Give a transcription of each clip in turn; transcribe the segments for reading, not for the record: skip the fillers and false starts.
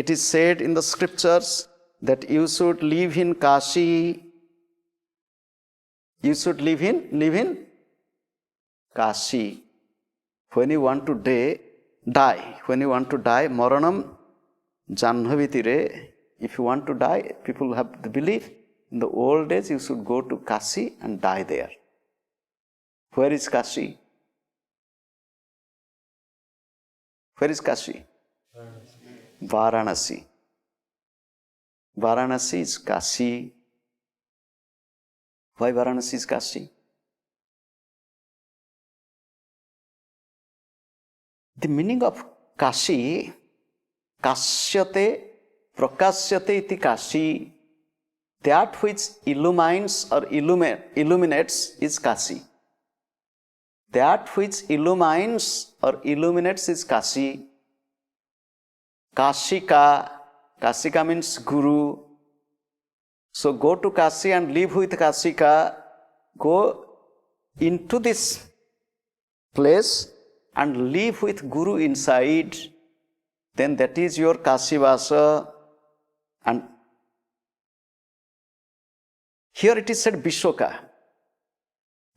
It is said in the scriptures that you should live in Kashi. You should live in Kashi. When you want to die, Maranam Janhavitire, if you want to die, people have the belief, in the old days you should go to Kashi and die there. Where is Kashi? Where is Kashi? Varanasi. Varanasi is Kashi. Why Varanasi is Kashi? The meaning of Kashi, Kashyate, Prakasyate iti Kashi, that which illumines or illuminates is Kashi. That which illumines or illuminates is Kashi. Kashika, Kashika means Guru. So go to Kashi and live with Kashika. Go into this place and live with Guru inside. Then that is your Kashivasa. And here it is said Vishoka.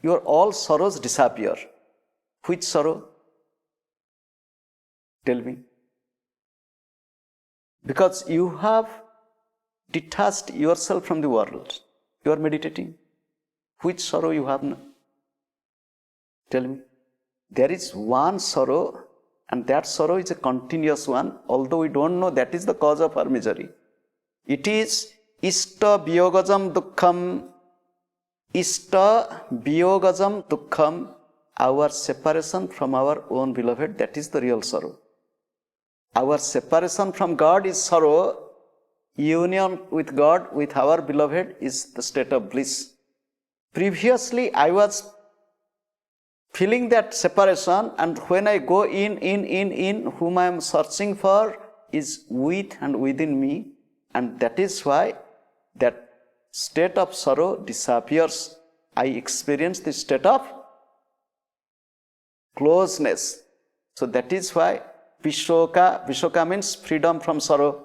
Your all sorrows disappear. Which sorrow? Tell me. Because you have detached yourself from the world. You are meditating. Which sorrow you have now? Tell me. There is one sorrow, and that sorrow is a continuous one, although we don't know that is the cause of our misery. It is Ishta Viyogajam Dukkham. Ishta Viyogajam Dukkham, our separation from our own beloved, that is the real sorrow. Our separation from God is sorrow. Union with God, with our beloved, is the state of bliss. Previously, I was feeling that separation, and when I go in, whom I am searching for is with and within me, and that is why that state of sorrow disappears. I experience the state of closeness. So that is why Vishoka means freedom from sorrow.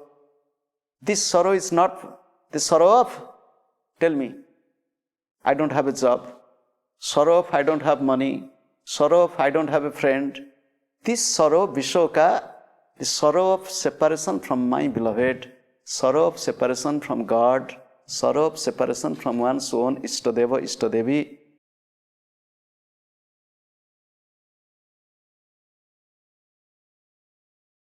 This sorrow is not the sorrow of, tell me, I don't have a job. Sorrow of I don't have money. Sorrow of I don't have a friend. This sorrow, Vishoka, the sorrow of separation from my beloved, sorrow of separation from God, sorrow of separation from one's own Istadeva, Istadevi,